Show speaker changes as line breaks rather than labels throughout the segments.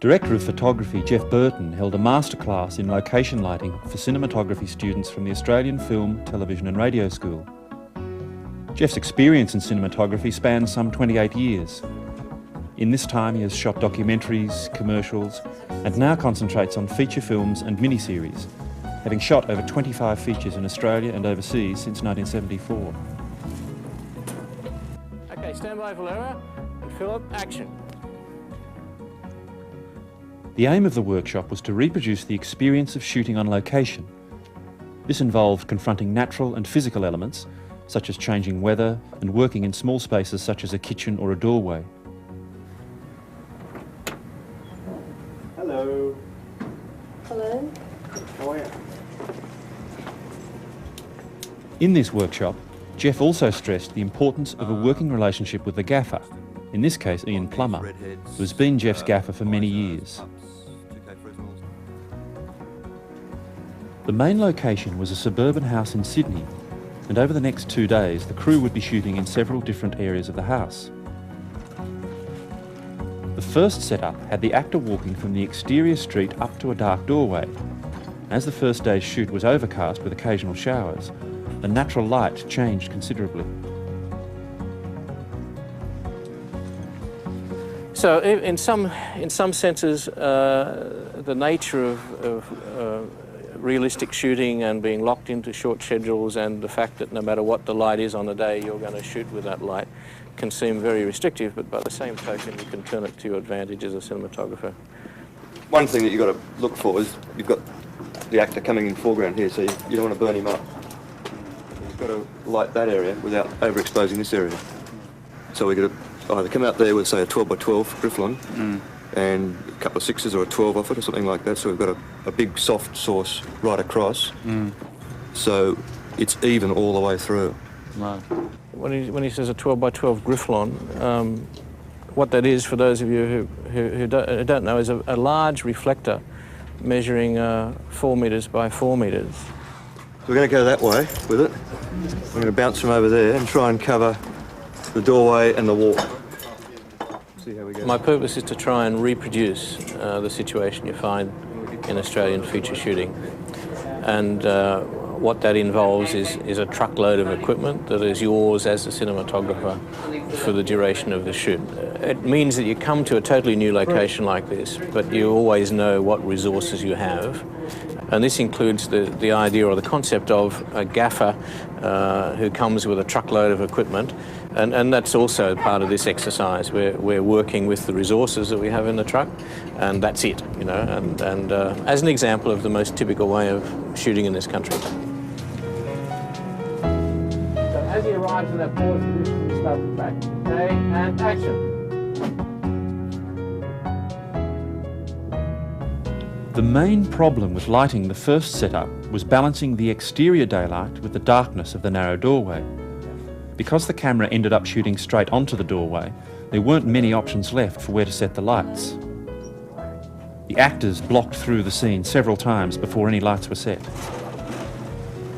Director of Photography Geoff Burton held a masterclass in location lighting for cinematography students from the Australian Film, Television and Radio School. Geoff's experience in cinematography spans some 28 years. In this time he has shot documentaries, commercials, and now concentrates on feature films and miniseries, having shot over 25 features in Australia and overseas since 1974.
Okay, stand by Valera and Philip, action.
The aim of the workshop was to reproduce the experience of shooting on location. This involved confronting natural and physical elements, such as changing weather and working in small spaces such as a kitchen or a doorway.
Hello.
Hello.
How are you?
In this workshop, Geoff also stressed the importance of a working relationship with the gaffer, in this case Ian Plummer, who has been Geoff's gaffer for many years. The main location was a suburban house in Sydney, and over the next 2 days the crew would be shooting in several different areas of the house. The first setup had the actor walking from the exterior street up to a dark doorway. As the first day's shoot was overcast with occasional showers, the natural light changed considerably.
So in some senses, the nature of realistic shooting and being locked into short schedules, and the fact that no matter what the light is on the day, you're going to shoot with that light, can seem very restrictive, but by the same token you can turn it to your advantage as a cinematographer.
One thing that you've got to look for is you've got the actor coming in foreground here, so you don't want to burn him up. You've got to light that area without overexposing this area. So we've got to either come out there with, say, a 12 by 12 Grifflon and a couple of 6s or a 12 off it or something like that, so we've got a big soft source right across, so it's even all the way through.
Right. When he says a 12 by 12 Grifflon, what that is, for those of you who don't know, is a large reflector measuring 4 metres by 4 metres.
So we're going to go that way with it. We're going to bounce from over there and try and cover the doorway and the wall. See how we go.
My purpose is to try and reproduce the situation you find in Australian feature shooting. And what that involves is a truckload of equipment that is yours as a cinematographer for the duration of the shoot. It means that you come to a totally new location like this, but you always know what resources you have. And this includes the idea or the concept of a gaffer who comes with a truckload of equipment. And that's also part of this exercise. We're working with the resources that we have in the truck, and that's it, you know, and as an example of the most typical way of shooting in this country. So as he arrives in that pause position, we start the track. Okay, and action.
The main problem with lighting the first setup was balancing the exterior daylight with the darkness of the narrow doorway. Because the camera ended up shooting straight onto the doorway, there weren't many options left for where to set the lights. The actors blocked through the scene several times before any lights were set.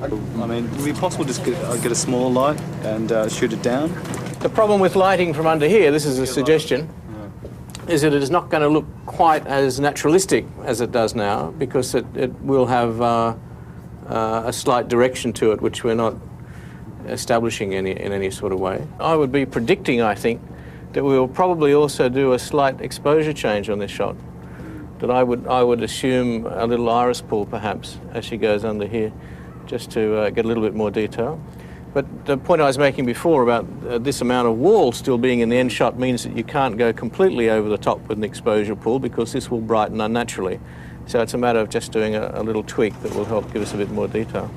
I mean, would it be possible to just get a smaller light and shoot it down?
The problem with lighting from under here, this is a suggestion, is that it is not going to look quite as naturalistic as it does now, because it will have a slight direction to it which we're not establishing in any sort of way. I would be predicting, I think, that we will probably also do a slight exposure change on this shot. That I would assume a little iris pull perhaps as she goes under here, just to get a little bit more detail. But the point I was making before about this amount of wall still being in the end shot means that you can't go completely over the top with an exposure pull, because this will brighten unnaturally. So it's a matter of just doing a little tweak that will help give us a bit more detail.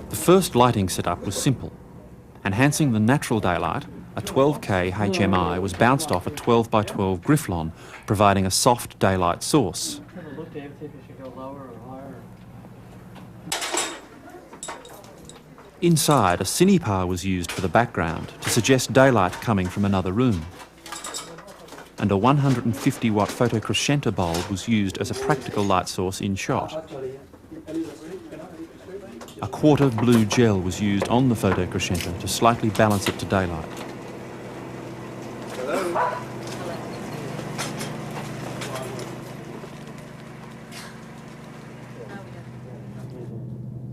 The first lighting setup was simple. Enhancing the natural daylight, a 12K HMI was bounced off a 12 by 12 Grifflon, providing a soft daylight source. Inside, a cinepar was used for the background to suggest daylight coming from another room. And a 150-watt photocrescenta bulb was used as a practical light source in shot. A quarter blue gel was used on the photo crescenta to slightly balance it to daylight.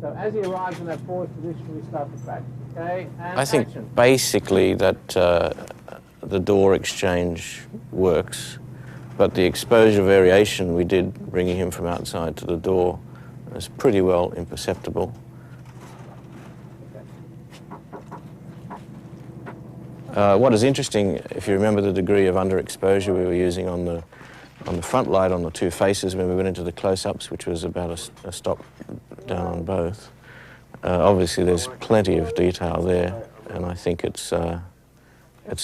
So as he arrives in that forward position, we start the practice, okay? And
I think
action.
basically that the door exchange works, but the exposure variation we did bringing him from outside to the door is pretty well imperceptible. What is interesting, if you remember the degree of underexposure we were using on the front light on the two faces when we went into the close-ups, which was about a stop down on both. Obviously there's plenty of detail there, and I think it's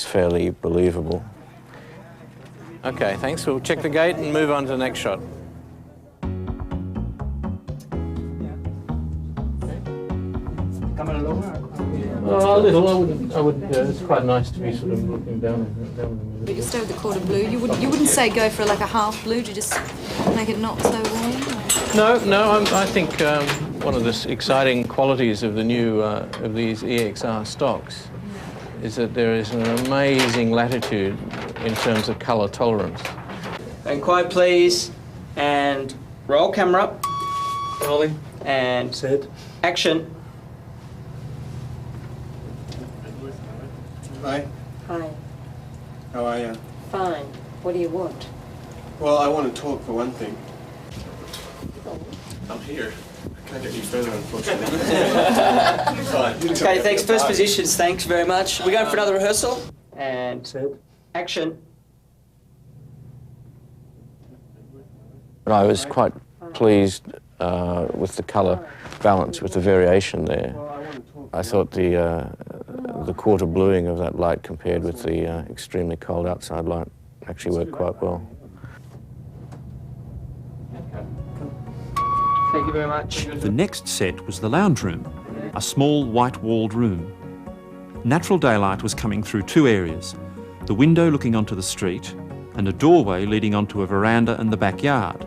fairly believable.
Okay, thanks. We'll check the gate and move on to the next shot. Oh, a little. I would. It's quite nice to be sort of looking down.
But you stay with the quarter blue. You wouldn't say go for like a half blue to just make it not so warm.
No. I think one of the exciting qualities of the new of these EXR stocks is that there is an amazing latitude in terms of colour tolerance.
And quiet, please. And roll camera up.
Rolling.
And
Set.
action.
Hi,
Hi.
how are you?
Fine. What do you want?
Well, I want to talk for one thing. I'm here. I can't get any further, unfortunately. Fine.
Okay, thanks. First positions, thanks very much. We're going for another rehearsal. And
Set.
action.
But I was quite pleased with the colour balance, with the variation there. I thought the quarter bluing of that light compared with the extremely cold outside light actually worked quite well.
Thank you very much.
The next set was the lounge room, a small white-walled room. Natural daylight was coming through two areas, the window looking onto the street and a doorway leading onto a veranda and the backyard.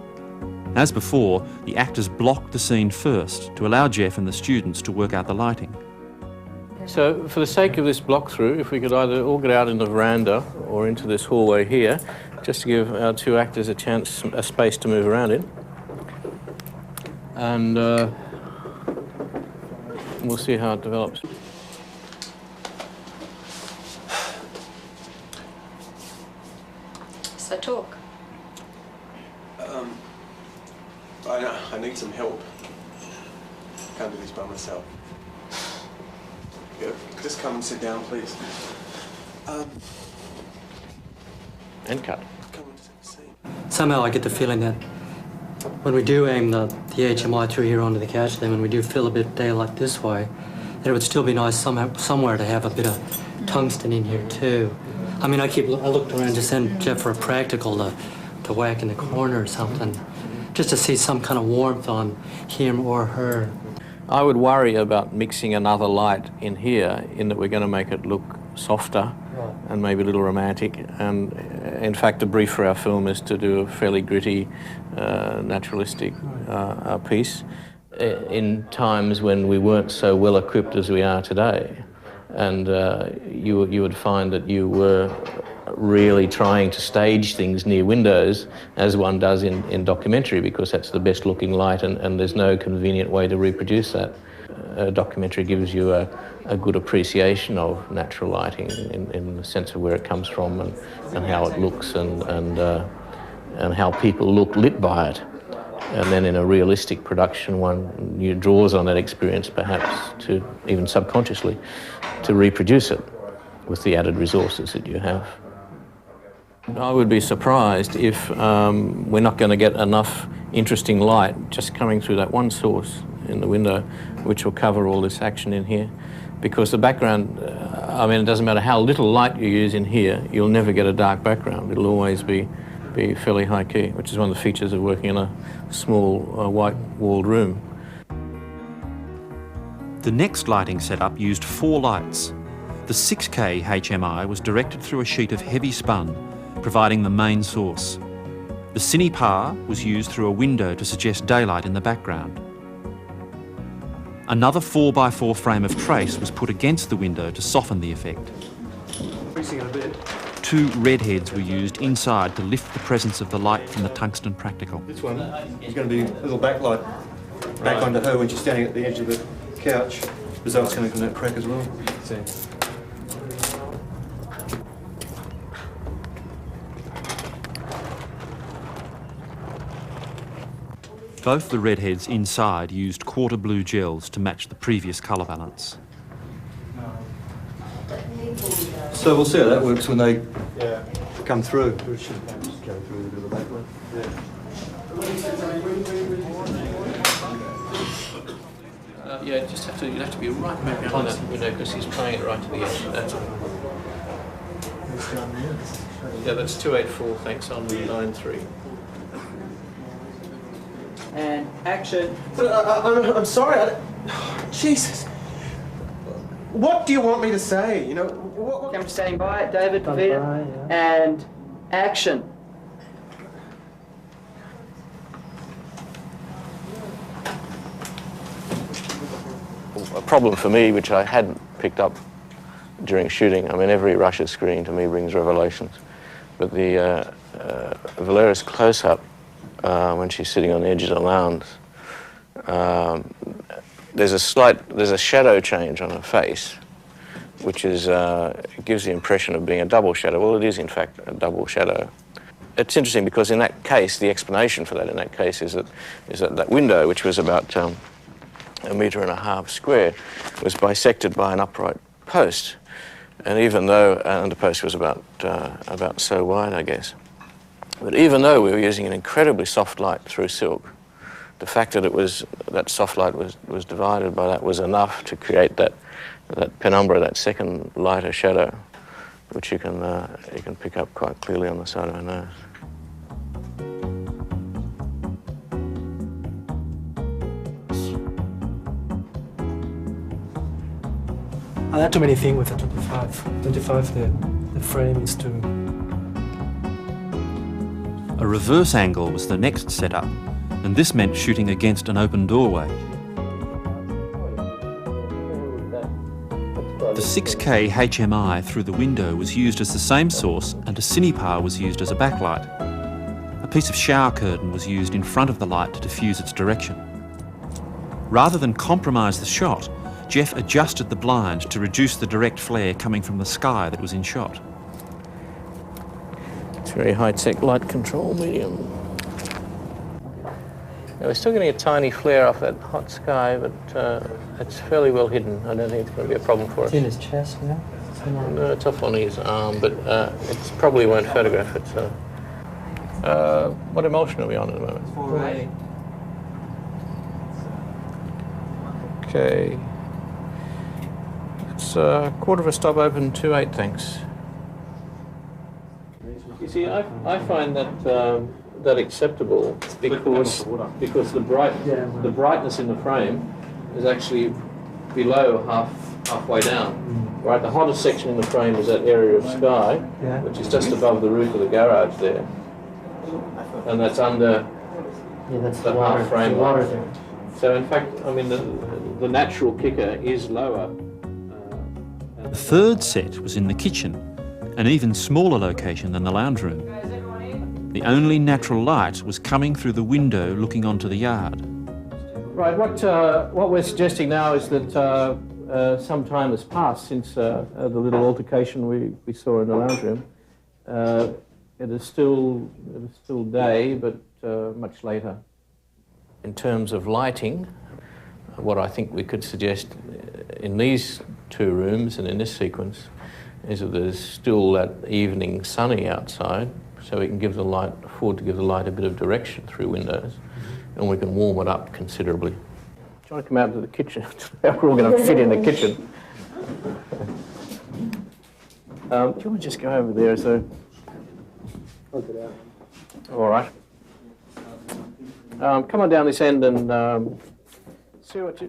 As before, the actors blocked the scene first to allow Geoff and the students to work out the lighting.
So, for the sake of this block through, if we could either all get out in the veranda or into this hallway here, just to give our two actors a space to move around in. And we'll see how it develops.
So talk.
I need some help. Can't do this by myself. Yeah, just come and sit down, please.
And cut.
Come and take a seat.
Somehow I get the feeling that when we do aim the HMI through here onto the catch, then when we do fill a bit of daylight this way, that it would still be nice somewhere to have a bit of tungsten in here too. I mean, I looked around to send Geoff for a practical to whack in the corner or something, just to see some kind of warmth on him or her.
I would worry about mixing another light in here, in that we're going to make it look softer and maybe a little romantic. And in fact, the brief for our film is to do a fairly gritty, naturalistic piece in times when we weren't so well equipped as we are today. And you would find that you were really trying to stage things near windows, as one does in documentary, because that's the best looking light, and there's no convenient way to reproduce that. A documentary gives you a good appreciation of natural lighting in the sense of where it comes from and how it looks and how people look lit by it. And then in a realistic production, one draws on that experience perhaps to, even subconsciously, to reproduce it with the added resources that you have. I would be surprised if we're not going to get enough interesting light just coming through that one source in the window, which will cover all this action in here. Because the background, I mean, it doesn't matter how little light you use in here, you'll never get a dark background. It'll always be fairly high key, which is one of the features of working in a small white-walled room.
The next lighting setup used 4 lights. The 6K HMI was directed through a sheet of heavy spun, providing the main source. The Cine Par was used through a window to suggest daylight in the background. Another 4x4 frame of trace was put against the window to soften the effect.
Increasing it a bit.
2 red heads were used inside to lift the presence of the light from the tungsten practical.
This one is going to be a little backlight back onto her when she's standing at the edge of the couch. Results coming from that crack as well.
Both the redheads inside used quarter blue gels to match the previous colour balance.
So we'll see how that works when they come through.
Yeah, just have to. You have to be right back behind that window because he's playing it right to the edge. That's all. Yeah, that's 284. Thanks on 93.
And action.
I'm sorry. Jesus. What do you want me to say? You know, what?
Camera standing by. David, David, and action.
A problem for me, which I hadn't picked up during shooting. I mean, every Russia screen to me brings revelations. But the Valera's close-up, when she's sitting on the edge of the lounge, there's a shadow change on her face, which is gives the impression of being a double shadow. Well, it is in fact a double shadow. It's interesting because in that case, the explanation for that in that case is that window, which was about 1.5 meters square, was bisected by an upright post, and even though and the post was about so wide, I guess. But even though we were using an incredibly soft light through silk, the fact that that soft light was divided by that was enough to create that penumbra, that second lighter shadow, which you can pick up quite clearly on the side of her nose.
I had too many things with the 25. 25, the frame is too...
A reverse angle was the next setup, and this meant shooting against an open doorway. The 6K HMI through the window was used as the same source, and a cinepar was used as a backlight. A piece of shower curtain was used in front of the light to diffuse its direction. Rather than compromise the shot, Geoff adjusted the blind to reduce the direct flare coming from the sky that was in shot.
It's very high-tech light control medium. Now, we're still getting a tiny flare off that hot sky, but it's fairly well hidden. I don't think it's going to be a problem for us.
It's in his chest now?
No, it's off on his arm, but it probably won't photograph it. So, what emulsion are we on at the moment?
408.
Okay. It's a quarter of a stop open, 2.8, thanks. You see, I find that acceptable because the brightness in the frame is actually below halfway down. Right, the hottest section in the frame is that area of sky, which is just above the roof of the garage there, and that's under the half frame light. So in fact, I mean, the natural kicker is lower.
The third set was in the kitchen, an even smaller location than the lounge room. The only natural light was coming through the window looking onto the yard.
Right, what we're suggesting now is that some time has passed since the little altercation we saw in the lounge room. It is still day, but much later.
In terms of lighting, what I think we could suggest in these two rooms and in this sequence is that there's still that evening sunny outside, so we can afford to give the light a bit of direction through windows, and we can warm it up considerably.
Do you want to come out to the kitchen? We're all going to fit in the kitchen. Do you want to just go over there? So, all right. Come on down this end and see whether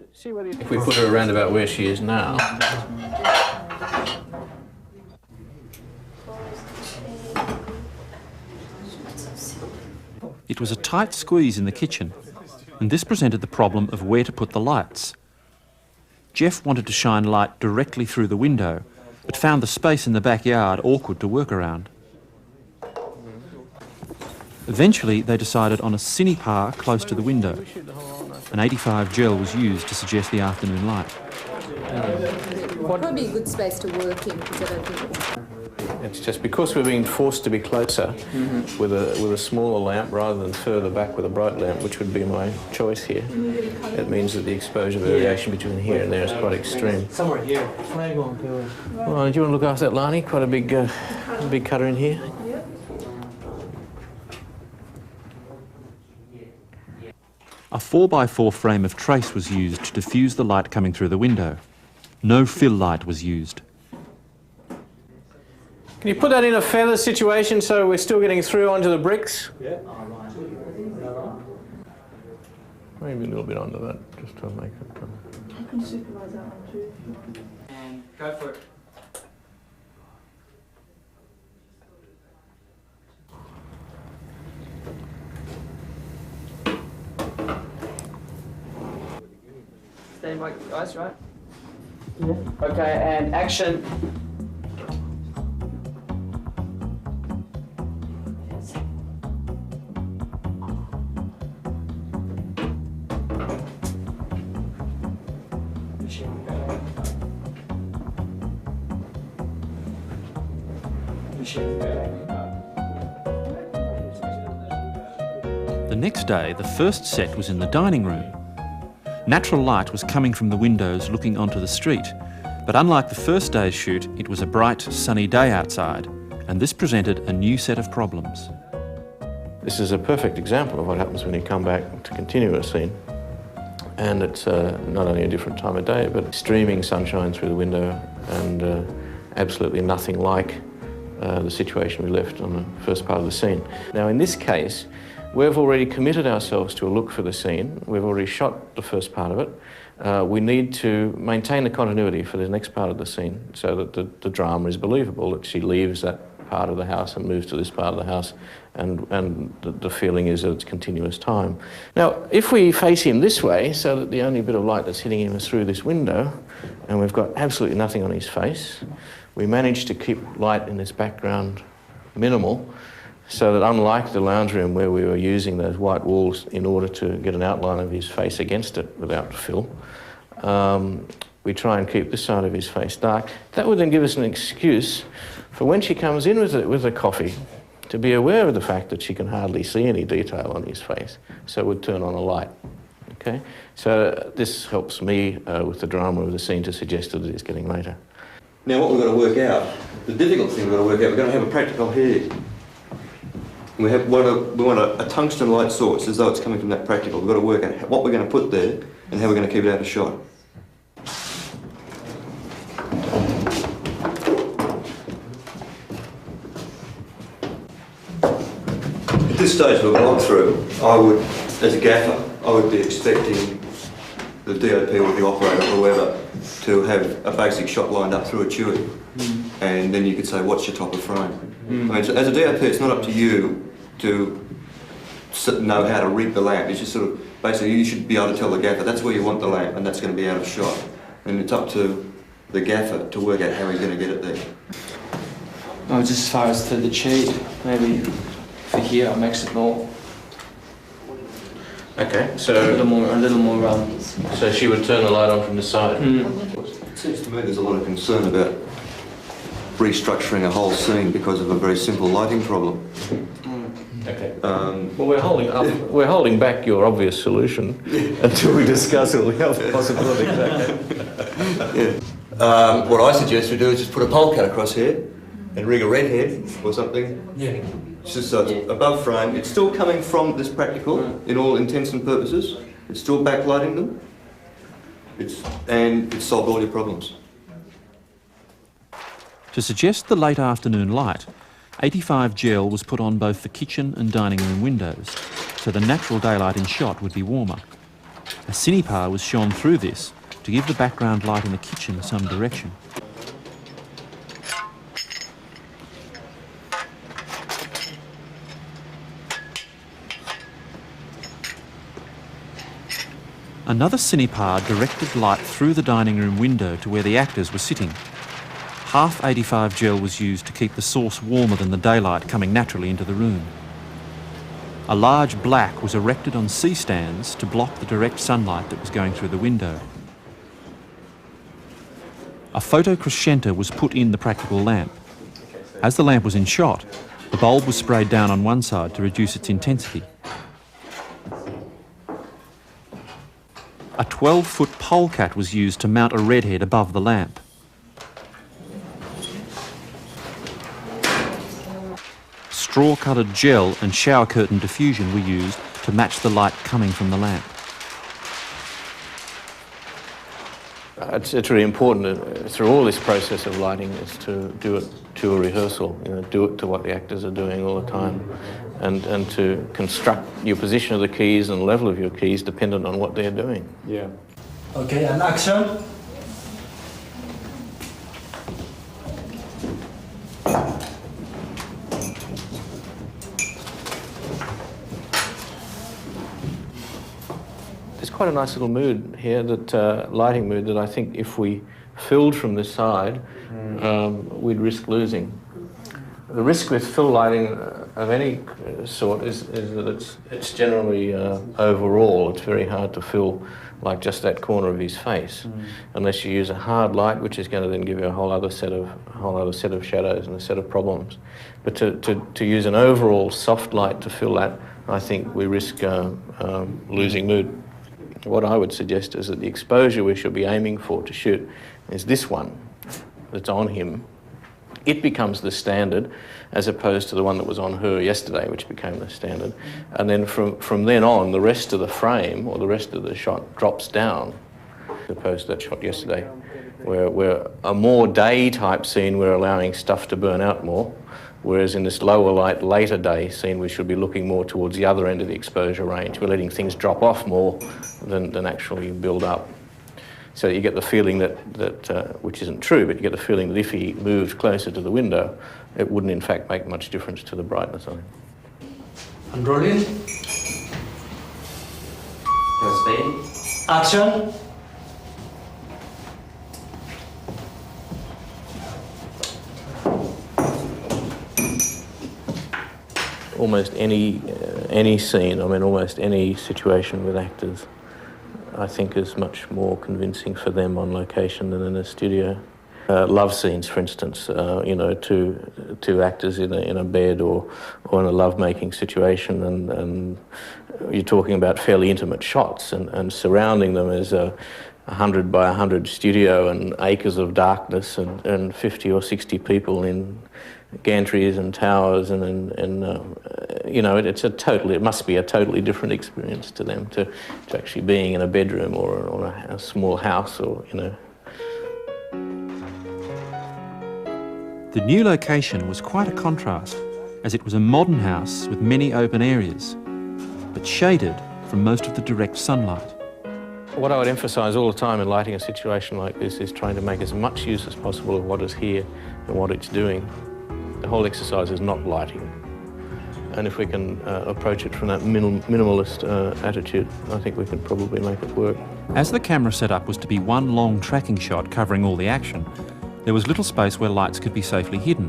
you...
If we put her around about where she is now.
It was a tight squeeze in the kitchen, and this presented the problem of where to put the lights. Geoff wanted to shine light directly through the window, but found the space in the backyard awkward to work around. Eventually, they decided on a cinepar close to the window. An 85 gel was used to suggest the afternoon light.
Probably a good space to work in, because I don't think
It's just because we're being forced to be closer with a smaller lamp rather than further back with a bright lamp, which would be my choice here. It means that the exposure variation between here and there is quite extreme.
Somewhere here. Flag on pillar.
Well, do you want to look after that, Lani? Quite a big cutter in here.
A 4x4 frame of trace was used to diffuse the light coming through the window. No fill light was used.
Can you put that in a feather situation so we're still getting through onto the bricks?
Yeah.
Maybe a little bit under that, just to make it...
I can supervise that one too.
And go for it. Stand by, guys, right?
Yeah.
Okay, and action.
The next day, the first set was in the dining room. Natural light was coming from the windows looking onto the street, but unlike the first day's shoot, it was a bright, sunny day outside, and this presented a new set of problems.
This is a perfect example of what happens when you come back to continue a scene. And it's not only a different time of day, but streaming sunshine through the window and absolutely nothing like the situation we left on the first part of the scene. Now, in this case, we've already committed ourselves to a look for the scene. We've already shot the first part of it. We need to maintain the continuity for the next part of the scene so that the drama is believable, that she leaves that part of the house and moves to this part of the house, and the feeling is that it's continuous time. Now, if we face him this way, so that the only bit of light that's hitting him is through this window, and we've got absolutely nothing on his face, we manage to keep light in this background minimal, so that unlike the lounge room where we were using those white walls in order to get an outline of his face against it without fill, we try and keep this side of his face dark. That would then give us an excuse for when she comes in with a coffee to be aware of the fact that she can hardly see any detail on his face, so we'd turn on a light. Okay? So this helps me with the drama of the scene to suggest that it is getting later.
Now what we've got to work out, the difficult thing we've got to work out, we're going to have a practical here. We want a tungsten light source as though it's coming from that practical. We've got to work out what we're going to put there and how we're going to keep it out of shot. At this stage of the walkthrough, I would, as a gaffer, I would be expecting the DOP or the operator or whoever to have a basic shot lined up through a tui. And then you could say, what's your top of frame? I mean, so as a DOP, it's not up to you to know how to rig the lamp. It's just sort of, basically, you should be able to tell the gaffer, that's where you want the lamp, and that's going to be out of shot. And it's up to the gaffer to work out how he's going to get it there.
Oh, just as far as to the cheat, maybe for here I'll mix it more.
Okay,
A
so
little more.
so she would turn the light on from the side.
It seems to me there's a lot of concern about restructuring a whole scene because of a very simple lighting problem.
Okay. Well, we're holding back your obvious solution until we discuss all the other possibilities. Okay.
Yeah. What I suggest we do is just put a pole cut across here and rig a red head or something.
Yeah.
It's just so it's above frame. It's still coming from this practical in all intents and purposes. It's still backlighting them. And it's solved all your problems.
To suggest the late afternoon light, 85 gel was put on both the kitchen and dining room windows, so the natural daylight in shot would be warmer. A cinepar was shone through this to give the background light in the kitchen some direction. Another cinepar directed light through the dining room window to where the actors were sitting. Half 85 gel was used to keep the source warmer than the daylight coming naturally into the room. A large black was erected on C-stands to block the direct sunlight that was going through the window. A photo crescenta was put in the practical lamp. As the lamp was in shot, the bulb was sprayed down on one side to reduce its intensity. A 12-foot polecat was used to mount a redhead above the lamp. Straw-coloured gel and shower curtain diffusion were used to match the light coming from the lamp.
It's really important through all this process of lighting is to do it to a rehearsal, do it to what the actors are doing all the time, and to construct your position of the keys and the level of your keys dependent on what they're doing.
Yeah. Okay, and action.
There's quite a nice little mood here, that lighting mood, that I think if we filled from this side, we'd risk losing. The risk with fill lighting of any sort is that it's generally overall. It's very hard to fill like just that corner of his face, unless you use a hard light, which is going to then give you a whole other set of shadows and a set of problems. But to use an overall soft light to fill that, I think we risk losing mood. What I would suggest is that the exposure we should be aiming for to shoot is this one that's on him. It becomes the standard as opposed to the one that was on her yesterday, which became the standard. And then from then on, the rest of the frame or the rest of the shot drops down as opposed to that shot yesterday, where a more day type scene, we're allowing stuff to burn out more. Whereas in this lower light, later day scene, we should be looking more towards the other end of the exposure range. We're letting things drop off more than actually build up. So you get the feeling that which isn't true, but you get the feeling that if he moved closer to the window, it wouldn't in fact make much difference to the brightness of him.
And rolling.
Speed.
Action.
Almost any scene, almost any situation with actors, I think is much more convincing for them on location than in a studio. Love scenes, for instance, two actors in a bed or in a love-making situation, and you're talking about fairly intimate shots, and surrounding them is a 100 by 100 studio and acres of darkness and 50 or 60 people in gantries and towers, it must be a totally different experience to them to actually being in a bedroom or a small house or.
The new location was quite a contrast, as it was a modern house with many open areas, but shaded from most of the direct sunlight.
What I would emphasise all the time in lighting a situation like this is trying to make as much use as possible of what is here and what it's doing. The whole exercise is not lighting. And if we can approach it from that minimalist attitude, I think we can probably make it work.
As the camera setup was to be one long tracking shot covering all the action, there was little space where lights could be safely hidden.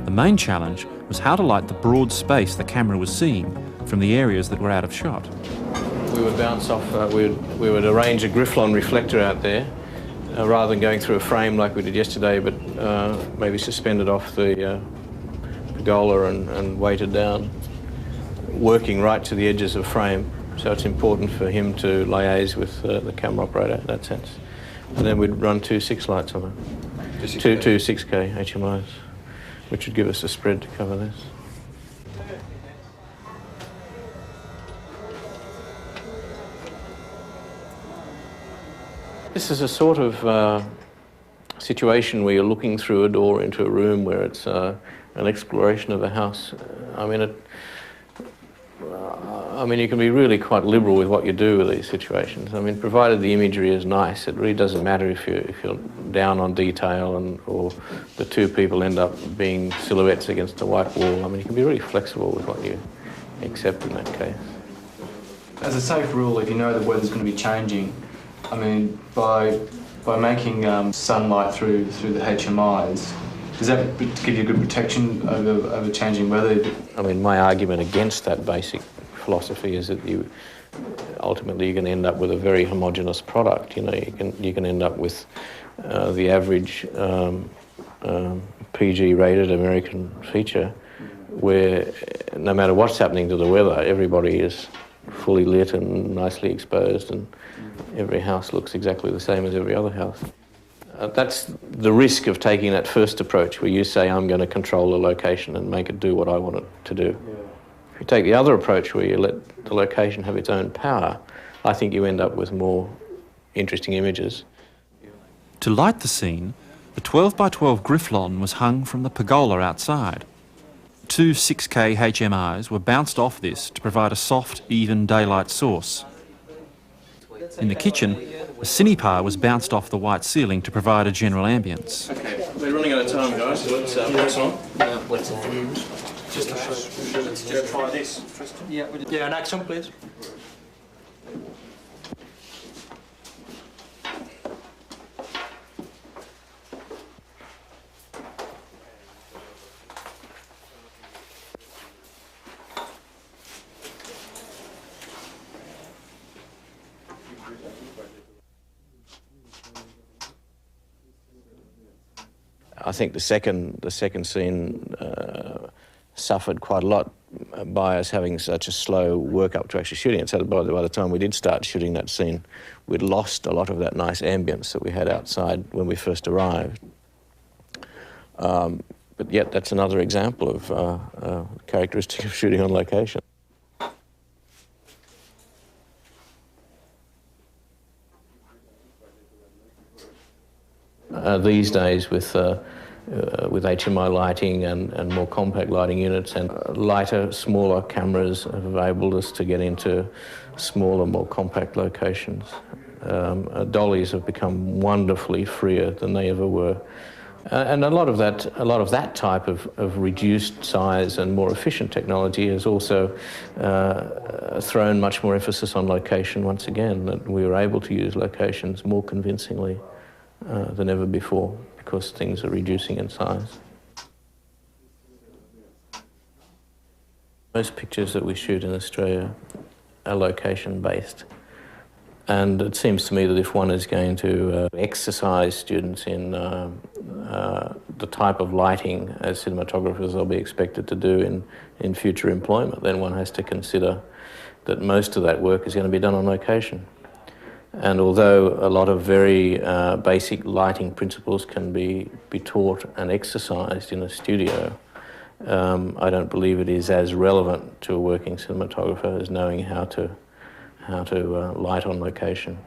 The main challenge was how to light the broad space the camera was seeing from the areas that were out of shot.
We would bounce off, we would arrange a Grifflon reflector out there, rather than going through a frame like we did yesterday, but maybe suspended off the pergola and weighted down, working right to the edges of frame. So it's important for him to liaise with the camera operator in that sense. And then we'd run 2 6 lights on it, two 6K HMIs, which would give us a spread to cover this. This is a sort of situation where you're looking through a door into a room where it's an exploration of a house. You can be really quite liberal with what you do with these situations. Provided the imagery is nice, it really doesn't matter if you're down on detail or the two people end up being silhouettes against a white wall. You can be really flexible with what you accept in that case.
As a safe rule, if you know the weather's going to be changing, I mean, by making sunlight through the HMIs, does that give you good protection over changing weather?
I mean, my argument against that basic philosophy is that ultimately you're going to end up with a very homogeneous product. You know, you can end up with the average PG-rated American feature, where no matter what's happening to the weather, everybody is fully lit and nicely exposed, and every house looks exactly the same as every other house. That's the risk of taking that first approach, where you say, I'm going to control the location and make it do what I want it to do. Yeah. If you take the other approach, where you let the location have its own power, I think you end up with more interesting images.
To light the scene, the 12 by 12 Grifflon was hung from the pergola outside. 2 6K HMIs were bounced off this to provide a soft, even daylight source. In the kitchen, a Cinepar was bounced off the white ceiling to provide a general ambience.
Okay, we're running out of time, guys, so let's what's on?
What's on?
Just try this. Yeah, an action, please.
I think the second scene suffered quite a lot by us having such a slow work up to actually shooting it. So by the time we did start shooting that scene, we'd lost a lot of that nice ambience that we had outside when we first arrived. But yet that's another example of characteristic of shooting on location. These days, with HMI lighting and more compact lighting units and lighter, smaller cameras have enabled us to get into smaller, more compact locations. Dollies have become wonderfully freer than they ever were. And a lot of that type of reduced size and more efficient technology has also thrown much more emphasis on location once again, that we were able to use locations more convincingly than ever before, because things are reducing in size. Most pictures that we shoot in Australia are location-based. And it seems to me that if one is going to exercise students in the type of lighting as cinematographers they'll be expected to do in future employment, then one has to consider that most of that work is going to be done on location. And although a lot of very basic lighting principles can be taught and exercised in a studio, I don't believe it is as relevant to a working cinematographer as knowing how to light on location.